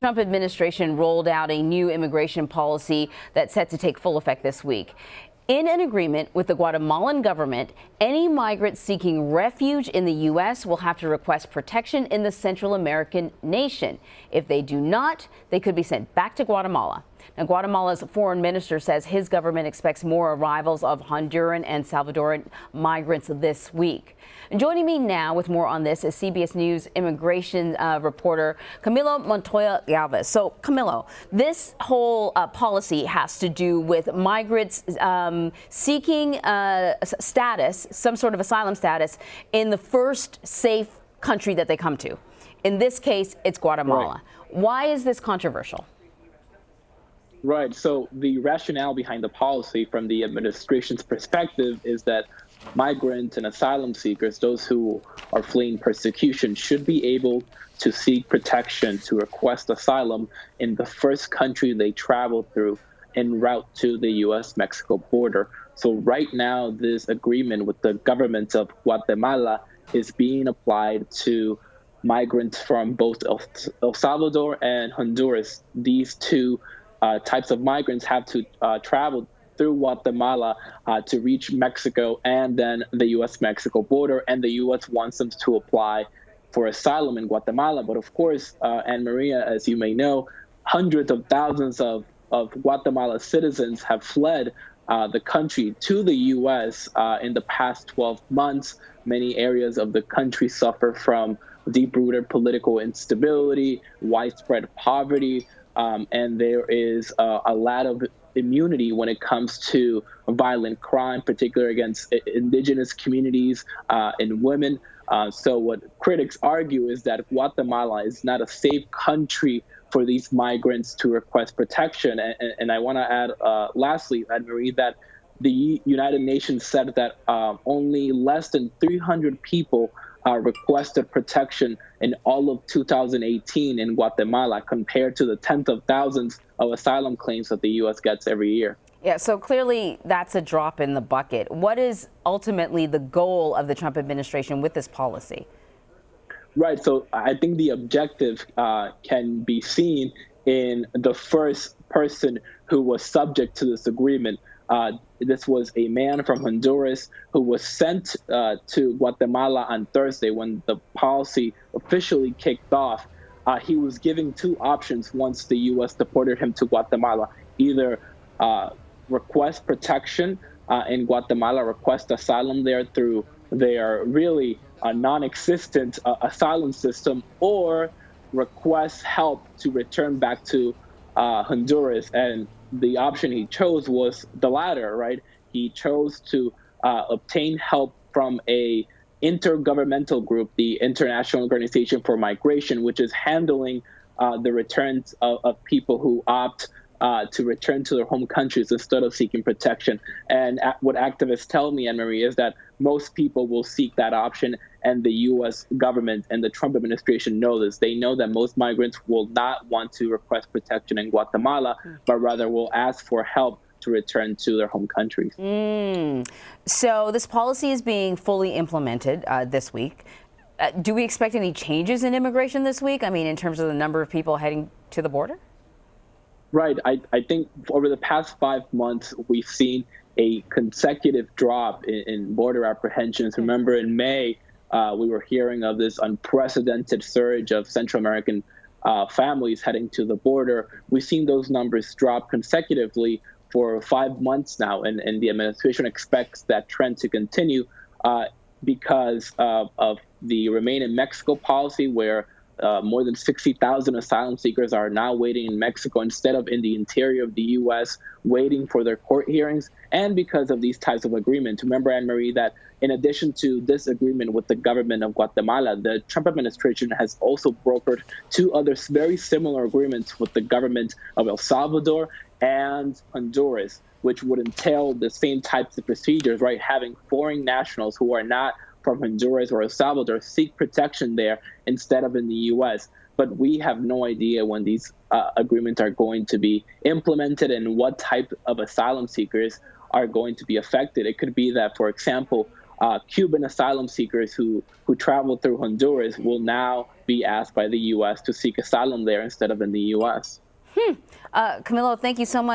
Trump administration rolled out a new immigration policy that's set to take full effect this week. In an agreement with the Guatemalan government, any migrants seeking refuge in the U.S. will have to request protection in the Central American nation. If they do not, they could be sent back to Guatemala. Now, Guatemala's foreign minister says his government expects more arrivals of Honduran and Salvadoran migrants this week. And joining me now with more on this is CBS News immigration reporter Camilo Montoya-Galvez. So, Camilo, this whole policy has to do with migrants seeking status, some sort of asylum status, in the first safe country that they come to. In this case, it's Guatemala. Right. Why is this controversial? Right. So the rationale behind the policy from the administration's perspective is that migrants and asylum seekers, those who are fleeing persecution, should be able to seek protection, to request asylum in the first country they travel through en route to the U.S.-Mexico border. So right now, this agreement with the government of Guatemala is being applied to migrants from both El Salvador and Honduras. These two types of migrants have to travel through Guatemala to reach Mexico and then the U.S.-Mexico border, and the U.S. wants them to apply for asylum in Guatemala. But of course, Anne Maria, as you may know, hundreds of thousands of Guatemala citizens have fled the country to the U.S. In the past 12 months. Many areas of the country suffer from deep-rooted political instability, widespread poverty, and there is a lot of immunity when it comes to violent crime, particularly against indigenous communities and women. So what critics argue is that Guatemala is not a safe country for these migrants to request protection. And I want to add, lastly, Anne-Marie, that the United Nations said that only less than 300 people requested protection in all of 2018 in Guatemala, compared to the tens of thousands of asylum claims that the U.S. gets every year. Yeah, so clearly that's a drop in the bucket. What is ultimately the goal of the Trump administration with this policy? Right, so I think the objective can be seen in the first person who was subject to this agreement. This was a man from Honduras who was sent to Guatemala on Thursday when the policy officially kicked off. He was given two options once the U.S. deported him to Guatemala: either request protection in Guatemala, request asylum there through their really non-existent asylum system, or request help to return back to Honduras. And the option he chose was the latter, right? He chose to obtain help from a intergovernmental group, the International Organization for Migration, which is handling the returns of people who opt to return to their home countries instead of seeking protection. And what activists tell me, Anne-Marie, is that most people will seek that option, and the U.S. government and the Trump administration know this. They know that most migrants will not want to request protection in Guatemala, but rather will ask for help to return to their home countries. So this policy is being fully implemented this week. Do we expect any changes in immigration this week? I mean, in terms of the number of people heading to the border? Right. I think over the past 5 months, we've seen a consecutive drop in border apprehensions. Remember, in May, we were hearing of this unprecedented surge of Central American families heading to the border. We've seen those numbers drop consecutively for 5 months now, and the administration expects that trend to continue because of the Remain in Mexico policy, where more than 60,000 asylum seekers are now waiting in Mexico instead of in the interior of the U.S. waiting for their court hearings, and because of these types of agreements. Remember, Anne-Marie, that in addition to this agreement with the government of Guatemala, the Trump administration has also brokered two other very similar agreements with the government of El Salvador and Honduras, which would entail the same types of procedures, right? Having foreign nationals who are not from Honduras or El Salvador seek protection there instead of in the U.S. But we have no idea when these agreements are going to be implemented and what type of asylum seekers are going to be affected. It could be that, for example, Cuban asylum seekers who traveled through Honduras will now be asked by the U.S. to seek asylum there instead of in the U.S. Camilo, thank you so much.